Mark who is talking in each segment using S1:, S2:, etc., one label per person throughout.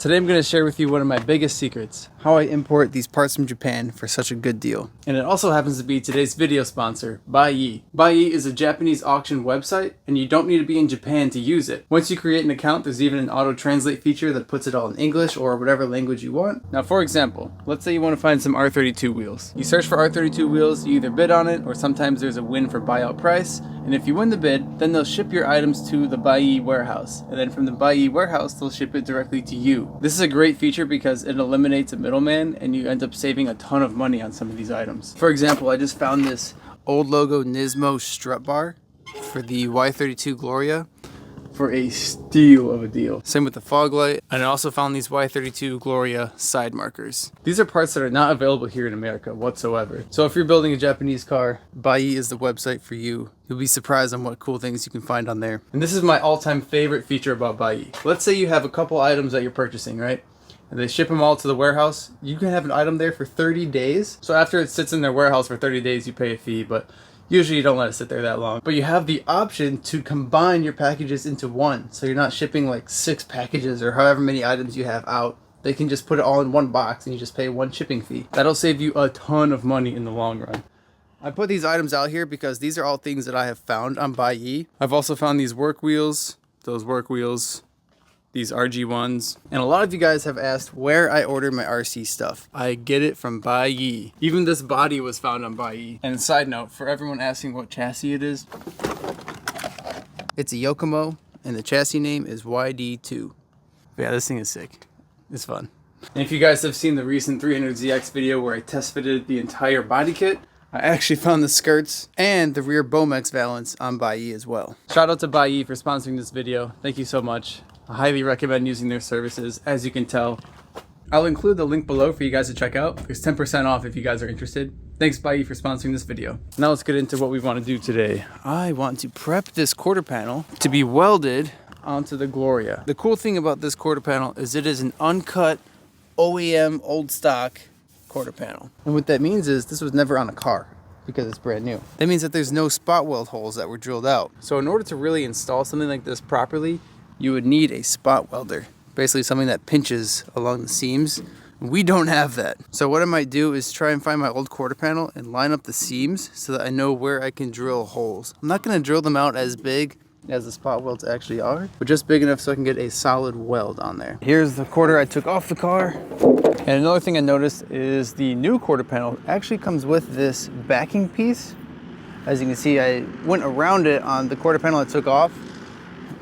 S1: today I'm going to share with you one of my biggest secrets, how I import these parts from Japan for such a good deal. And it also happens to be today's video sponsor, Buyee. Buyee is a Japanese auction website, and you don't need to be in Japan to use it. Once you create an account, there's even an auto-translate feature that puts it all in English or whatever language you want. Now, for example, let's say you want to find some R32 wheels. You search for R32 wheels, you either bid on it, or sometimes there's a win for buyout price. And if you win the bid, then they'll ship your items to the Buyee warehouse. And then from the Buyee warehouse, they'll ship it directly to you. This is a great feature because it eliminates a middleman and you end up saving a ton of money on some of these items. For example, I just found this old logo Nismo strut bar for the Y32 Gloria for a steal of a deal. Same with the fog light. And I also found these Y32 Gloria side markers. These are parts that are not available here in America whatsoever. So if you're building a Japanese car, Buyee is the website for you. You'll be surprised on what cool things you can find on there. And this is my all-time favorite feature about Buyee. Let's say you have a couple items that you're purchasing, right? And they ship them all to the warehouse. You can have an item there for 30 days. So after it sits in their warehouse for 30 days, you pay a fee, but usually you don't let it sit there that long. But you have the option to combine your packages into one. So you're not shipping like 6 packages or however many items you have out. They can just put it all in one box and you just pay one shipping fee. That'll save you a ton of money in the long run. I put these items out here because these are all things that I have found on Buyee. I've also found these work wheels, those work wheels, these RG1s. And a lot of you guys have asked where I order my RC stuff. I get it from Buyee. Even this body was found on Buyee. And side note, for everyone asking what chassis it is, it's a Yokomo and the chassis name is YD2. But yeah, this thing is sick. It's fun. And if you guys have seen the recent 300ZX video where I test fitted the entire body kit, I actually found the skirts and the rear Bomex valance on Buyee as well. Shout out to Buyee for sponsoring this video. Thank you so much. I highly recommend using their services, as you can tell. I'll include the link below for you guys to check out. There's 10% off if you guys are interested. Thanks Buyee for sponsoring this video. Now let's get into what we want to do today. I want to prep this quarter panel to be welded onto the Gloria. The cool thing about this quarter panel is it is an uncut OEM old stock quarter panel. And what that means is this was never on a car because it's brand new. That means that there's no spot weld holes that were drilled out. So in order to really install something like this properly, you would need a spot welder, basically something that pinches along the seams. We don't have that. So what I might do is try and find my old quarter panel and line up the seams so that I know where I can drill holes. I'm not gonna drill them out as big as the spot welds actually are, but just big enough so I can get a solid weld on there. Here's the quarter I took off the car. And another thing I noticed is the new quarter panel actually comes with this backing piece. As you can see, I went around it on the quarter panel I took off.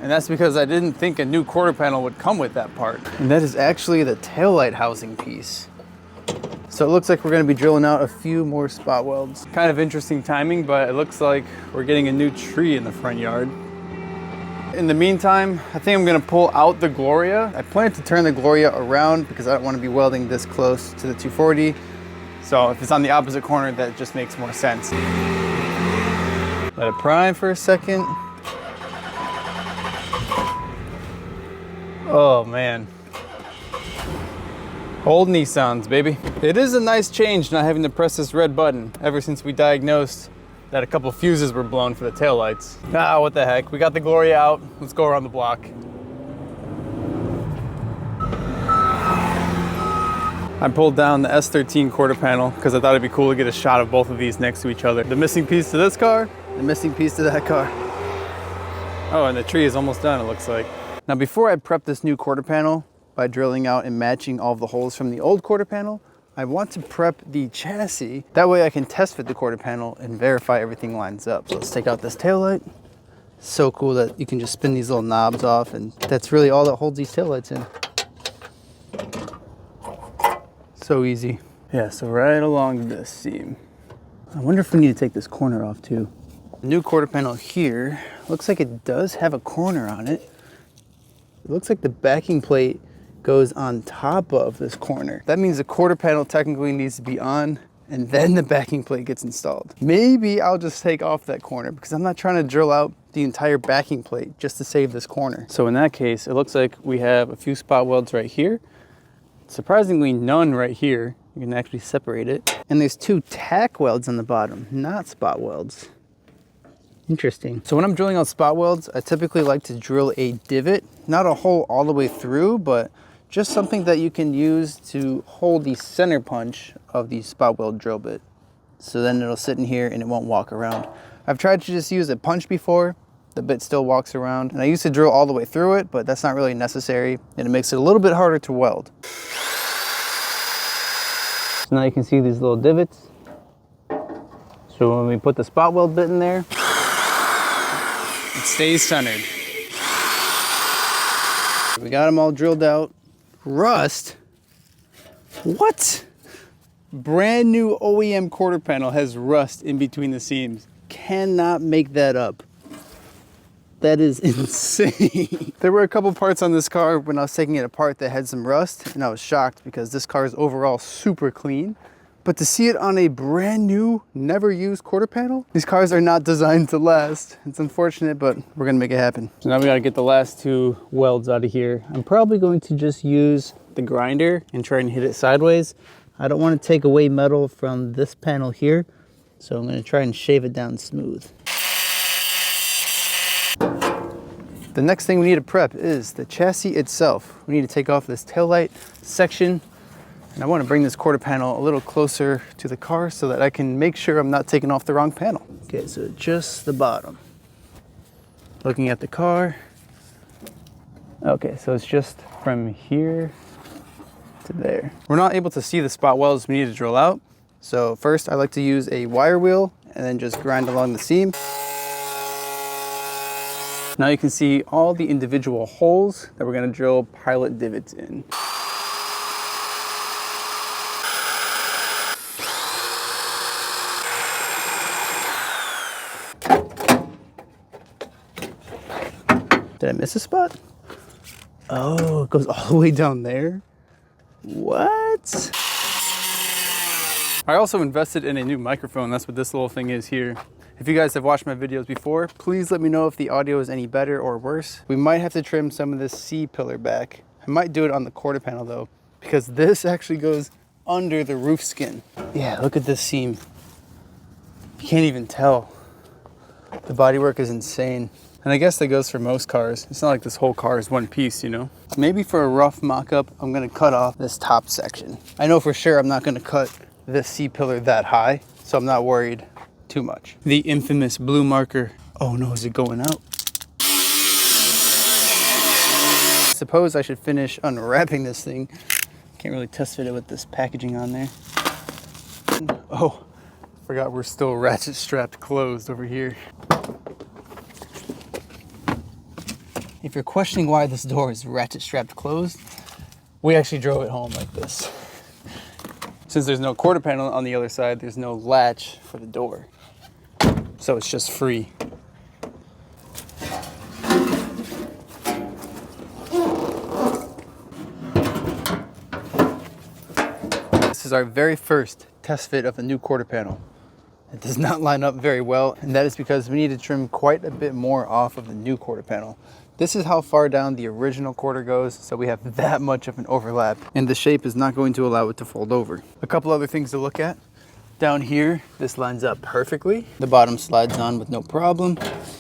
S1: And that's because I didn't think a new quarter panel would come with that part. And that is actually the taillight housing piece. So it looks like we're gonna be drilling out a few more spot welds. Kind of interesting timing, but it looks like we're getting a new tree in the front yard. In the meantime, I think I'm gonna pull out the Gloria. I plan to turn the Gloria around because I don't wanna be welding this close to the 240. So if it's on the opposite corner, that just makes more sense. Let it prime for a second. Oh man, old Nissans, baby. It is a nice change not having to press this red button ever since we diagnosed that a couple fuses were blown for the taillights. Ah, what the heck, we got the Gloria out. Let's go around the block. I pulled down the S13 quarter panel because I thought it'd be cool to get a shot of both of these next to each other. The missing piece to this car, the missing piece to that car. Oh, and the tree is almost done, it looks like. Now before I prep this new quarter panel by drilling out and matching all of the holes from the old quarter panel, I want to prep the chassis. That way I can test fit the quarter panel and verify everything lines up. So let's take out this taillight. So cool that you can just spin these little knobs off, and that's really all that holds these taillights in. So easy. Yeah, so right along this seam. I wonder if we need to take this corner off too. The new quarter panel here, looks like it does have a corner on it. It looks like the backing plate goes on top of this corner. That means the quarter panel technically needs to be on and then the backing plate gets installed. Maybe I'll just take off that corner because I'm not trying to drill out the entire backing plate just to save this corner. So in that case, it looks like we have a few spot welds right here. Surprisingly, none right here. You can actually separate it. And there's 2 tack welds on the bottom, not spot welds. Interesting. So when I'm drilling out spot welds, I typically like to drill a divot, not a hole all the way through, but just something that you can use to hold the center punch of the spot weld drill bit. So then it'll sit in here and it won't walk around. I've tried to just use a punch before. The bit still walks around. And I used to drill all the way through it, but that's not really necessary. And it makes it a little bit harder to weld. So now you can see these little divots. So when we put the spot weld bit in there, it stays centered. We got them all drilled out. Rust? What? Brand new OEM quarter panel has rust in between the seams. Cannot make that up. That is insane. There were a couple parts on this car when I was taking it apart that had some rust, and I was shocked because this car is overall super clean. But to see it on a brand new, never used quarter panel, these cars are not designed to last. It's unfortunate, but we're gonna make it happen. So now we gotta get the last two welds out of here. I'm probably going to just use the grinder and try and hit it sideways. I don't want to take away metal from this panel here, so I'm gonna try and shave it down smooth. The next thing we need to prep is the chassis itself. We need to take off this taillight section. And I want to bring this quarter panel a little closer to the car so that I can make sure I'm not taking off the wrong panel. Okay, so just the bottom. Looking at the car. Okay, so it's just from here to there. We're not able to see the spot welds we need to drill out. So first I like to use a wire wheel and then just grind along the seam. Now you can see all the individual holes that we're going to drill pilot divots in. Did I miss a spot? Oh, it goes all the way down there? What? I also invested in a new microphone. That's what this little thing is here. If you guys have watched my videos before, please let me know if the audio is any better or worse. We might have to trim some of this C-pillar back. I might do it on the quarter panel though, because this actually goes under the roof skin. Yeah, look at this seam. You can't even tell. The bodywork is insane. And I guess that goes for most cars. It's not like this whole car is one piece, you know? Maybe for a rough mock-up, I'm gonna cut off this top section. I know for sure I'm not gonna cut this C-pillar that high, so I'm not worried too much. The infamous blue marker. Oh no, is it going out? Suppose I should finish unwrapping this thing. Can't really test fit it with this packaging on there. Oh, forgot we're still ratchet strapped closed over here. If you're questioning why this door is ratchet strapped closed, we actually drove it home like this. Since there's no quarter panel on the other side, there's no latch for the door. So it's just free. This is our very first test fit of the new quarter panel. It does not line up very well, and that is because we need to trim quite a bit more off of the new quarter panel. This is how far down the original quarter goes, so we have that much of an overlap, and the shape is not going to allow it to fold over. A couple other things to look at. Down here, this lines up perfectly. The bottom slides on with no problem.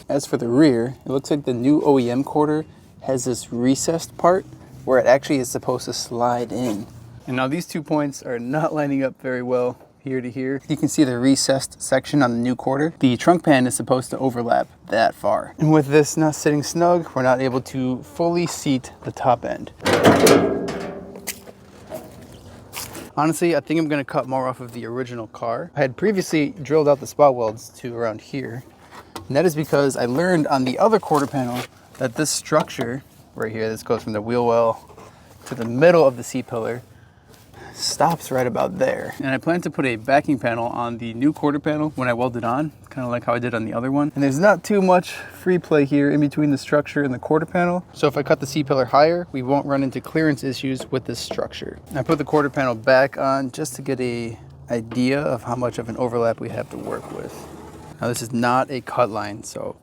S1: As for the rear, it looks like the new OEM quarter has this recessed part where it actually is supposed to slide in. And now these 2 points are not lining up very well. Here to here. You can see the recessed section on the new quarter. The trunk pan is supposed to overlap that far. And with this not sitting snug, we're not able to fully seat the top end. Honestly, I think I'm gonna cut more off of the original car. I had previously drilled out the spot welds to around here. And that is because I learned on the other quarter panel that this structure right here, this goes from the wheel well to the middle of the C-pillar, stops right about there. And I plan to put a backing panel on the new quarter panel when I weld it on, kind of like how I did on the other one. And there's not too much free play here in between the structure and the quarter panel. So if I cut the C-pillar higher, we won't run into clearance issues with this structure. I put the quarter panel back on just to get an idea of how much of an overlap we have to work with. Now this is not a cut line, so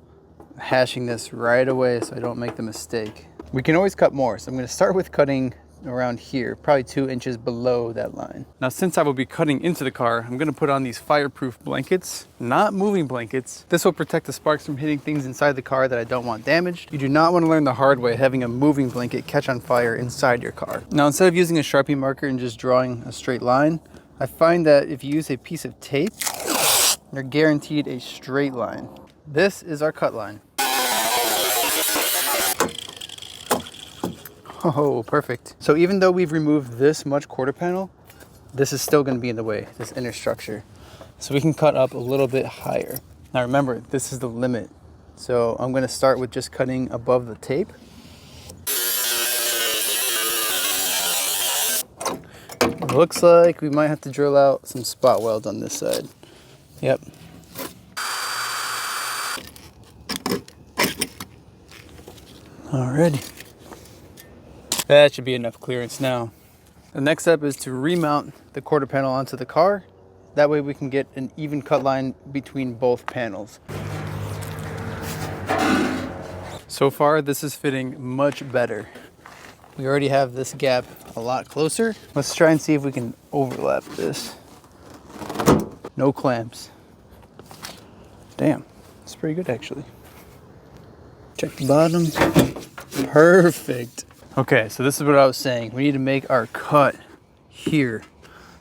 S1: I'm hashing this right away so I don't make the mistake. We can always cut more, so I'm going to start with cutting around here, probably 2 inches below that line. Now, since I will be cutting into the car, I'm gonna put on these fireproof blankets, not moving blankets. This will protect the sparks from hitting things inside the car that I don't want damaged. You do not want to learn the hard way having a moving blanket catch on fire inside your car. Now, instead of using a Sharpie marker and just drawing a straight line, I find that if you use a piece of tape, you're guaranteed a straight line. This is our cut line. Oh, perfect. So even though we've removed this much quarter panel, this is still going to be in the way, this inner structure. So we can cut up a little bit higher. Now remember, this is the limit. So I'm going to start with just cutting above the tape. It looks like we might have to drill out some spot welds on this side. Yep. Alrighty. That should be enough clearance now. The next step is to remount the quarter panel onto the car. That way we can get an even cut line between both panels. So far, this is fitting much better. We already have this gap a lot closer. Let's try and see if we can overlap this. No clamps. Damn, it's pretty good actually. Check the bottom. Perfect. Okay, so this is what I was saying. We need to make our cut here.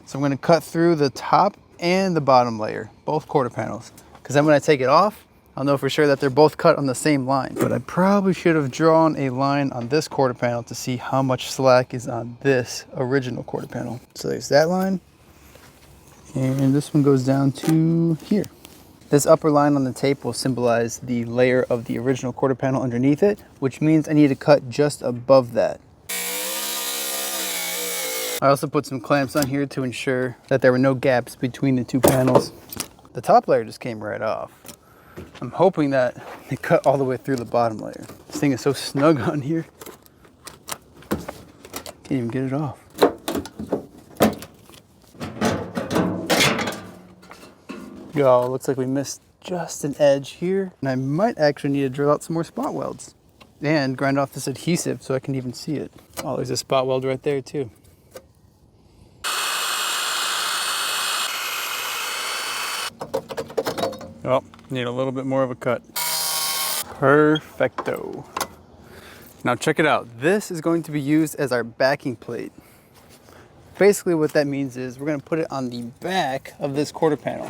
S1: So I'm gonna cut through the top and the bottom layer, both quarter panels. Because then when I take it off, I'll know for sure that they're both cut on the same line. But I probably should have drawn a line on this quarter panel to see how much slack is on this original quarter panel. So there's that line. And this one goes down to here. This upper line on the tape will symbolize the layer of the original quarter panel underneath it, which means I need to cut just above that. I also put some clamps on here to ensure that there were no gaps between the two panels. The top layer just came right off. I'm hoping that it cut all the way through the bottom layer. This thing is so snug on here. Can't even get it off. Yo, looks like we missed just an edge here. And I might actually need to drill out some more spot welds and grind off this adhesive so I can even see it. Oh, there's a spot weld right there too. Oh, need a little bit more of a cut. Perfecto. Now check it out. This is going to be used as our backing plate. Basically what that means is we're going to put it on the back of this quarter panel.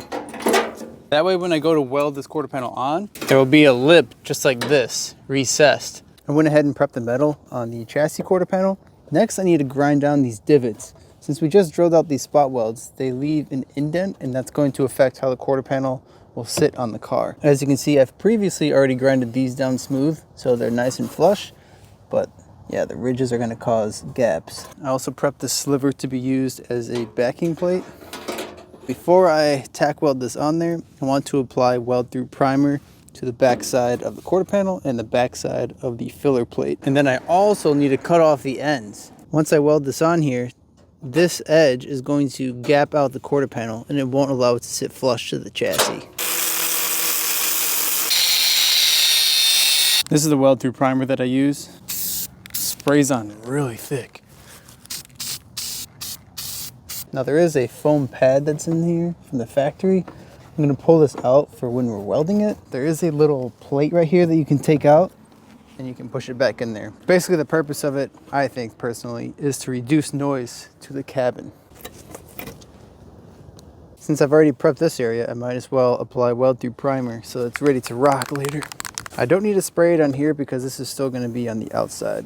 S1: That way when I go to weld this quarter panel on, there will be a lip just like this, recessed. I went ahead and prepped the metal on the chassis quarter panel. Next I need to grind down these divots. Since we just drilled out these spot welds, they leave an indent and that's going to affect how the quarter panel will sit on the car. As you can see, I've previously already grinded these down smooth so they're nice and flush, but yeah, the ridges are going to cause gaps. I also prepped this sliver to be used as a backing plate. Before I tack weld this on there, I want to apply weld through primer to the back side of the quarter panel and the back side of the filler plate. And then I also need to cut off the ends. Once I weld this on here, this edge is going to gap out the quarter panel and it won't allow it to sit flush to the chassis. This is the weld through primer that I use. Sprays on really thick. Now there is a foam pad that's in here from the factory. I'm going to pull this out for when we're welding it. There is a little plate right here that you can take out and you can push it back in there. Basically the purpose of it, I think personally, is to reduce noise to the cabin. Since I've already prepped this area, I might as well apply weld through primer so it's ready to rock later. I don't need to spray it on here because this is still going to be on the outside.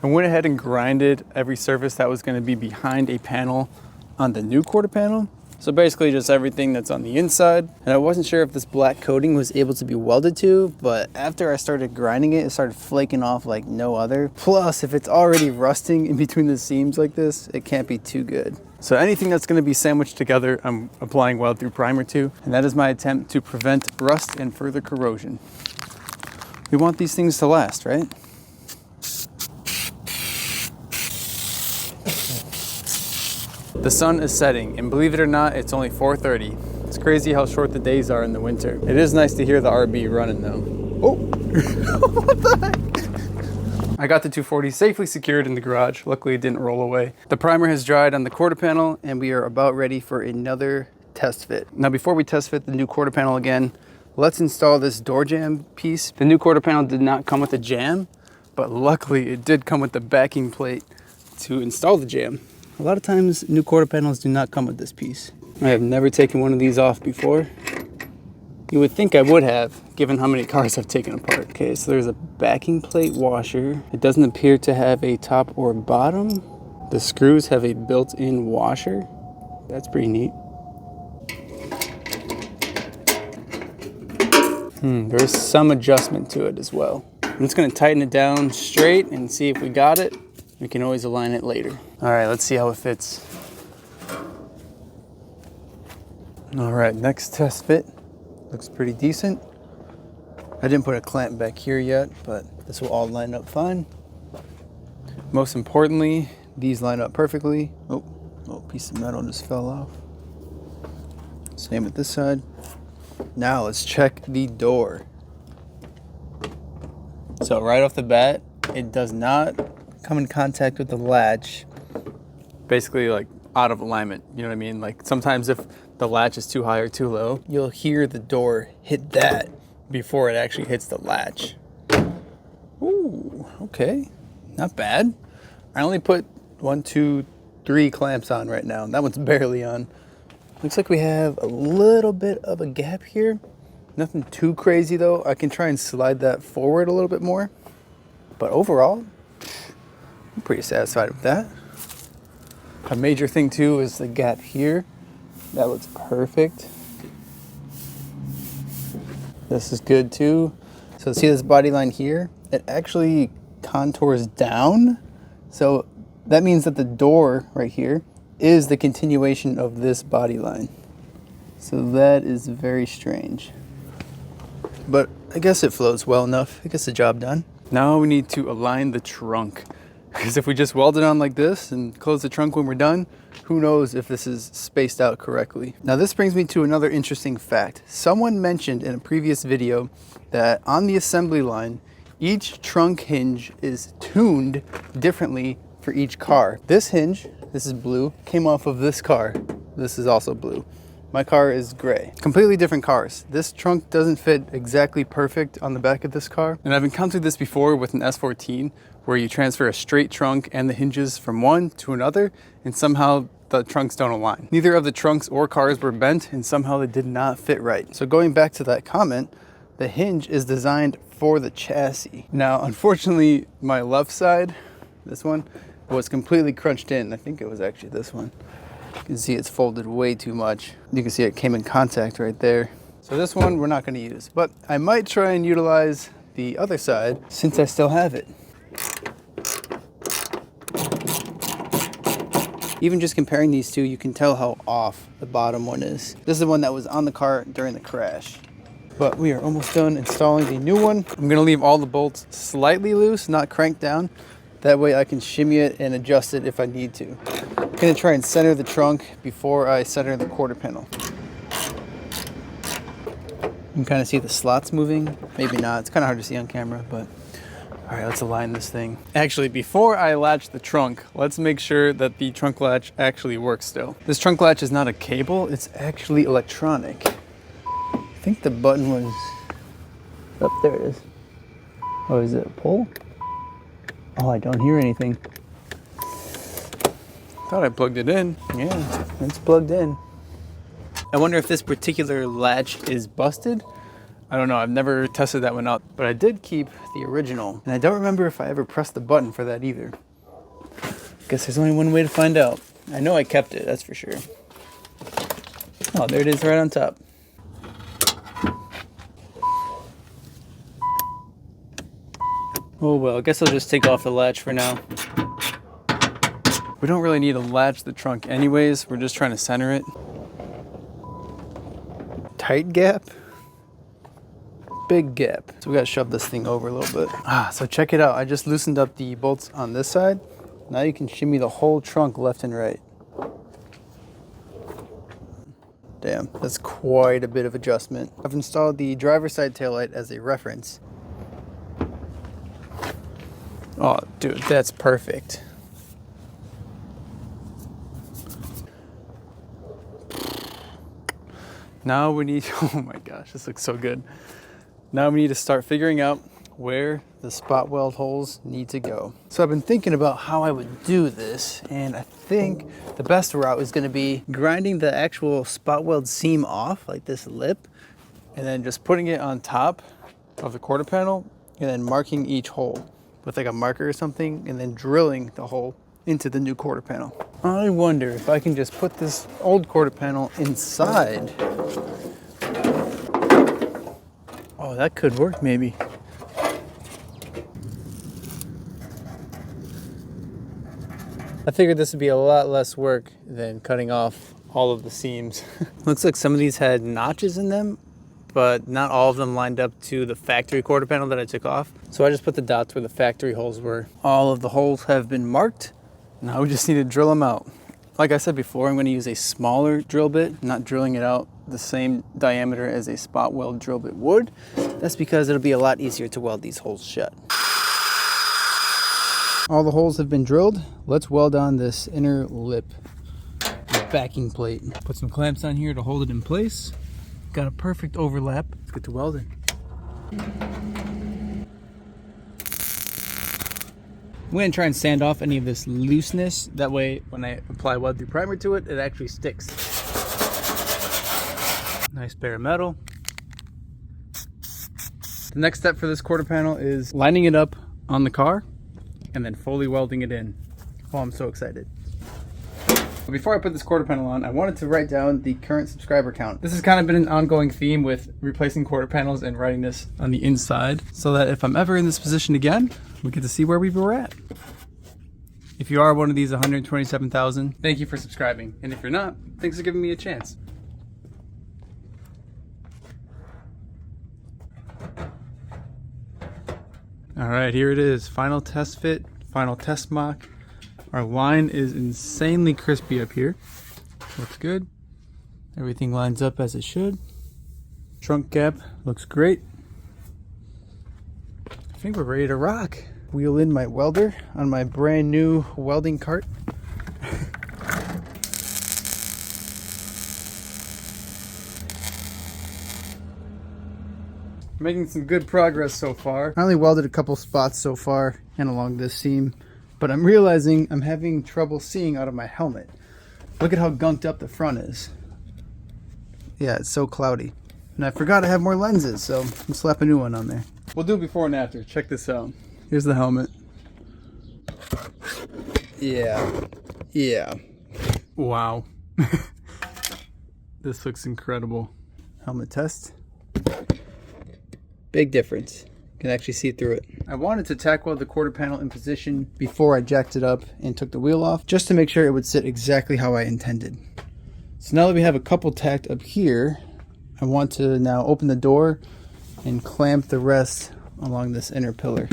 S1: I went ahead and grinded every surface that was going to be behind a panel on the new quarter panel. So basically just everything that's on the inside. And I wasn't sure if this black coating was able to be welded to, but after I started grinding it, it started flaking off like no other. Plus, if it's already rusting in between the seams like this, it can't be too good. So anything that's going to be sandwiched together, I'm applying weld through primer to, and that is my attempt to prevent rust and further corrosion. We want these things to last, right? The sun is setting, and believe it or not, it's only 4:30. It's crazy how short the days are in the winter. It is nice to hear the RB running though. Oh, what the heck? I got the 240 safely secured in the garage. Luckily it didn't roll away. The primer has dried on the quarter panel and we are about ready for another test fit. Now before we test fit the new quarter panel again, let's install this door jamb piece. The new quarter panel did not come with a jamb, but luckily it did come with the backing plate to install the jamb. A lot of times new quarter panels do not come with this piece. I have never taken one of these off before. You would think I would have, given how many cars I've taken apart. Okay, so there's a backing plate washer. It doesn't appear to have a top or bottom. The screws have a built-in washer. That's pretty neat. There's some adjustment to it as well. I'm just gonna tighten it down straight and see if we got it. We can always align it later. All right, let's see how it fits. All right, next test fit. Looks pretty decent. I didn't put a clamp back here yet, but this will all line up fine. Most importantly, these line up perfectly. Oh, little piece of metal just fell off. Same with this side. Now let's check the door. So right off the bat, it does not come in contact with the latch. Basically like out of alignment, you know what I mean? Like sometimes if the latch is too high or too low, you'll hear the door hit that before it actually hits the latch. Ooh, okay, not bad. I only put 1, 2, 3 clamps on right now. That one's barely on. Looks like we have a little bit of a gap here. Nothing too crazy though. I can try and slide that forward a little bit more. But overall, I'm pretty satisfied with that. A major thing too is the gap here. That looks perfect. This is good too. So see this body line here? It actually contours down. So that means that the door right here is the continuation of this body line. So that is very strange. But I guess it flows well enough. It gets the job done. Now we need to align the trunk. Because if we just weld it on like this and close the trunk when we're done, who knows if this is spaced out correctly. Now this brings me to another interesting fact. Someone mentioned in a previous video that on the assembly line, each trunk hinge is tuned differently for each car. This hinge, this is blue, came off of this car. This is also blue. My car is gray. Completely different cars. This trunk doesn't fit exactly perfect on the back of this car. And I've encountered this before with an S14 where you transfer a straight trunk and the hinges from one to another and somehow the trunks don't align. Neither of the trunks or cars were bent and somehow they did not fit right. So going back to that comment, the hinge is designed for the chassis. Now, unfortunately, my left side, this one, was completely crunched in. I think it was actually this one. You can see it's folded way too much. You can see it came in contact right there. So this one we're not gonna use, but I might try and utilize the other side since I still have it. Even just comparing these two, you can tell how off the bottom one is. This is the one that was on the car during the crash. But we are almost done installing the new one. I'm gonna leave all the bolts slightly loose, not cranked down. That way I can shimmy it and adjust it if I need to. I'm gonna try and center the trunk before I center the quarter panel. You can kind of see the slots moving. Maybe not, it's kind of hard to see on camera, but all right, let's align this thing. Actually, before I latch the trunk, let's make sure that the trunk latch actually works still. This trunk latch is not a cable, it's actually electronic. I think the button was, up there it is. Oh, is it a pull? Oh, I don't hear anything. Thought I plugged it in. Yeah, it's plugged in. I wonder if this particular latch is busted. I don't know, I've never tested that one out, but I did keep the original. And I don't remember if I ever pressed the button for that either. Guess there's only one way to find out. I know I kept it, that's for sure. Oh, there it is right on top. Oh well, I guess I'll just take off the latch for now. We don't really need to latch the trunk anyways, we're just trying to center it. Tight gap? Big gap. So we gotta shove this thing over a little bit. So check it out. I just loosened up the bolts on this side. Now you can shimmy the whole trunk left and right. Damn, that's quite a bit of adjustment. I've installed the driver's side taillight as a reference. Oh, dude, that's perfect. Now we need, oh my gosh, this looks so good. Now we need to start figuring out where the spot weld holes need to go. So I've been thinking about how I would do this, and I think the best route is gonna be grinding the actual spot weld seam off, like this lip, and then just putting it on top of the quarter panel, and then marking each hole with like a marker or something, and then drilling the hole into the new quarter panel. I wonder if I can just put this old quarter panel inside. Oh, that could work maybe. I figured this would be a lot less work than cutting off all of the seams. Looks like some of these had notches in them, but not all of them lined up to the factory quarter panel that I took off. So I just put the dots where the factory holes were. All of the holes have been marked. Now we just need to drill them out. Like I said before, I'm going to use a smaller drill bit, not drilling it out the same diameter as a spot weld drill bit would. That's because it'll be a lot easier to weld these holes shut. All the holes have been drilled. Let's weld on this inner lip, the backing plate. Put some clamps on here to hold it in place. Got a perfect overlap. Let's get to welding. I'm going to try and sand off any of this looseness. That way, when I apply weld through primer to it, it actually sticks. Nice bare metal. The next step for this quarter panel is lining it up on the car and then fully welding it in. Oh, I'm so excited. Before I put this quarter panel on, I wanted to write down the current subscriber count. This has kind of been an ongoing theme with replacing quarter panels and writing this on the inside, so that if I'm ever in this position again, we get to see where we were at. If you are one of these 127,000, thank you for subscribing. And if you're not, thanks for giving me a chance. All right, here it is. Final test fit, final test mock. Our line is insanely crispy up here. Looks good. Everything lines up as it should. Trunk gap looks great. I think we're ready to rock. Wheel in my welder on my brand new welding cart. Making some good progress so far. I only welded a couple spots so far and along this seam, but I'm realizing I'm having trouble seeing out of my helmet. Look at how gunked up the front is. Yeah, it's so cloudy. And I forgot I have more lenses, so I'll slap a new one on there. We'll do before and after. Check this out. Here's the helmet. Yeah. Wow. This looks incredible. Helmet test. Big difference. You can actually see through it. I wanted to tack weld the quarter panel in position before I jacked it up and took the wheel off, just to make sure it would sit exactly how I intended. So now that we have a couple tacked up here, I want to now open the door and clamp the rest along this inner pillar.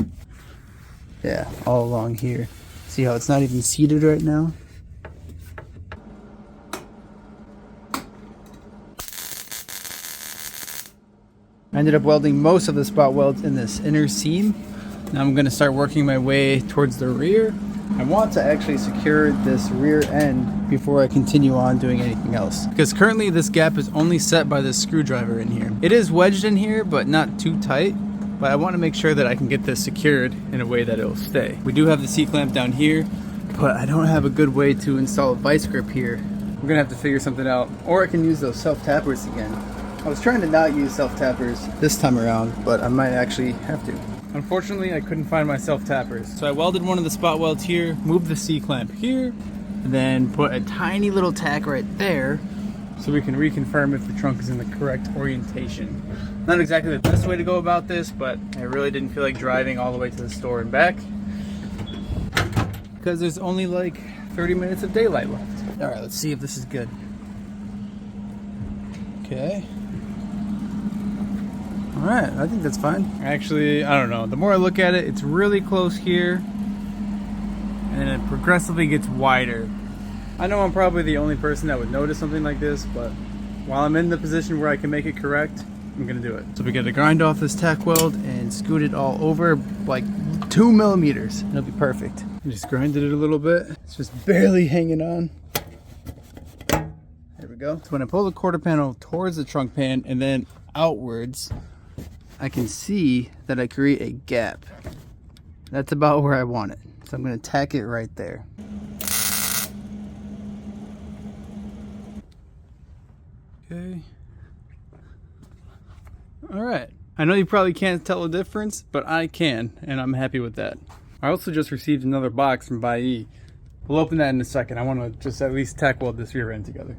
S1: Yeah, all along here. See how it's not even seated right now? I ended up welding most of the spot welds in this inner seam. Now I'm going to start working my way towards the rear. I want to actually secure this rear end before I continue on doing anything else, because currently this gap is only set by this screwdriver in here. It is wedged in here, but not too tight. But I want to make sure that I can get this secured in a way that it'll stay. We do have the C-clamp down here, but I don't have a good way to install a vice grip here. We're gonna have to figure something out, or I can use those self-tappers again. I was trying to not use self-tappers this time around, but I might actually have to. Unfortunately, I couldn't find my self-tappers. So I welded one of the spot welds here, moved the C-clamp here, and then put a tiny little tack right there so we can reconfirm if the trunk is in the correct orientation. Not exactly the best way to go about this, but I really didn't feel like driving all the way to the store and back, because there's only like 30 minutes of daylight left. All right, let's see if this is good. Okay. All right, I think that's fine. Actually, I don't know. The more I look at it, it's really close here, and then it progressively gets wider. I know I'm probably the only person that would notice something like this, but while I'm in the position where I can make it correct, I'm gonna do it. So we gotta grind off this tack weld and scoot it all over, like 2 millimeters. It'll be perfect. I just grinded it a little bit. It's just barely hanging on. There we go. So when I pull the quarter panel towards the trunk pan and then outwards, I can see that I create a gap. That's about where I want it. So I'm gonna tack it right there. Okay. All right. I know you probably can't tell the difference, but I can, and I'm happy with that. I also just received another box from Bayi. We'll open that in a second. I want to just at least tack weld this rear end together.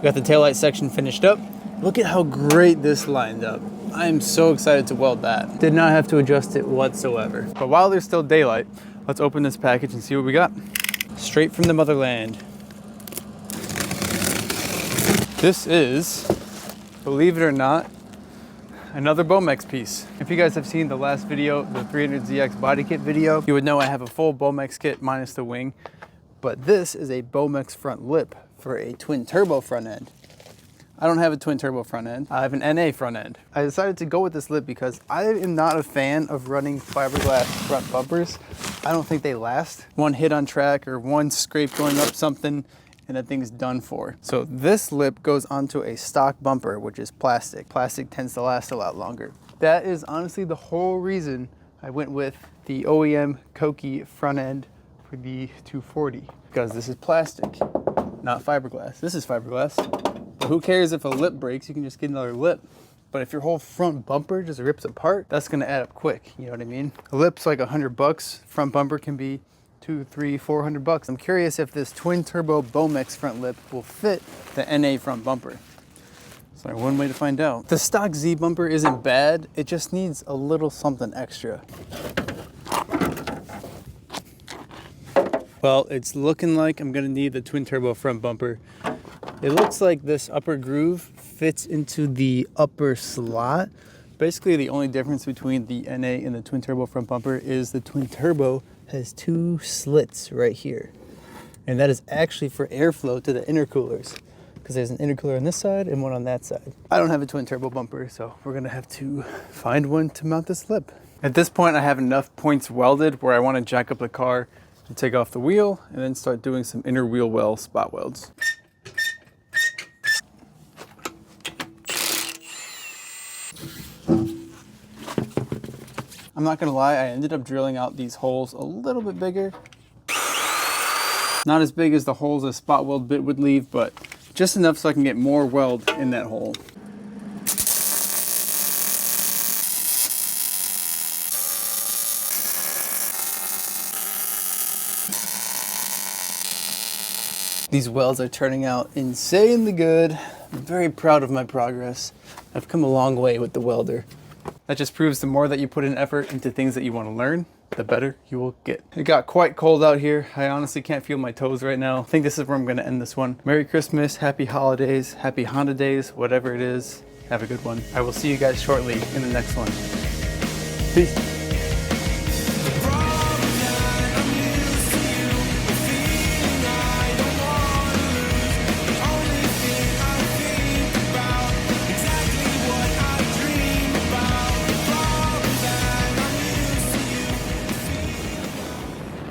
S1: Got the taillight section finished up. Look at how great this lined up. I am so excited to weld that. Did not have to adjust it whatsoever. But while there's still daylight, let's open this package and see what we got. Straight from the motherland. This is, believe it or not, another Bomex piece. If you guys have seen the last video, the 300ZX body kit video, you would know I have a full Bomex kit minus the wing. But this is a Bomex front lip for a twin turbo front end. I don't have a twin turbo front end. I have an NA front end. I decided to go with this lip because I am not a fan of running fiberglass front bumpers. I don't think they last. One hit on track or one scrape going up something and that thing's done for. So this lip goes onto a stock bumper, which is plastic. Plastic tends to last a lot longer. That is honestly the whole reason I went with the OEM Koki front end for the 240, because this is plastic, not fiberglass. This is fiberglass. But who cares if a lip breaks? You can just get another lip. But if your whole front bumper just rips apart, that's gonna add up quick. You know what I mean? A lip's like $100. Front bumper can be $200, $300, $400. I'm curious if this twin turbo Bomex front lip will fit the NA front bumper. So one way to find out. The stock Z bumper isn't bad. It just needs a little something extra. Well, it's looking like I'm gonna need the twin turbo front bumper. It looks like this upper groove fits into the upper slot. Basically, the only difference between the NA and the twin turbo front bumper is the twin turbo has 2 slits right here. And that is actually for airflow to the intercoolers, because there's an intercooler on this side and one on that side. I don't have a twin turbo bumper, so we're gonna have to find one to mount this lip. At this point, I have enough points welded where I wanna jack up the car and take off the wheel and then start doing some inner wheel well spot welds. I'm not gonna lie, I ended up drilling out these holes a little bit bigger. Not as big as the holes a spot weld bit would leave, but just enough so I can get more weld in that hole. These welds are turning out insanely good. I'm very proud of my progress. I've come a long way with the welder. That just proves the more that you put in effort into things that you want to learn, the better you will get. It got quite cold out here. I honestly can't feel my toes right now. I think this is where I'm going to end this one. Merry Christmas, happy holidays, happy Honda days, whatever it is. Have a good one. I will see you guys shortly in the next one. Peace.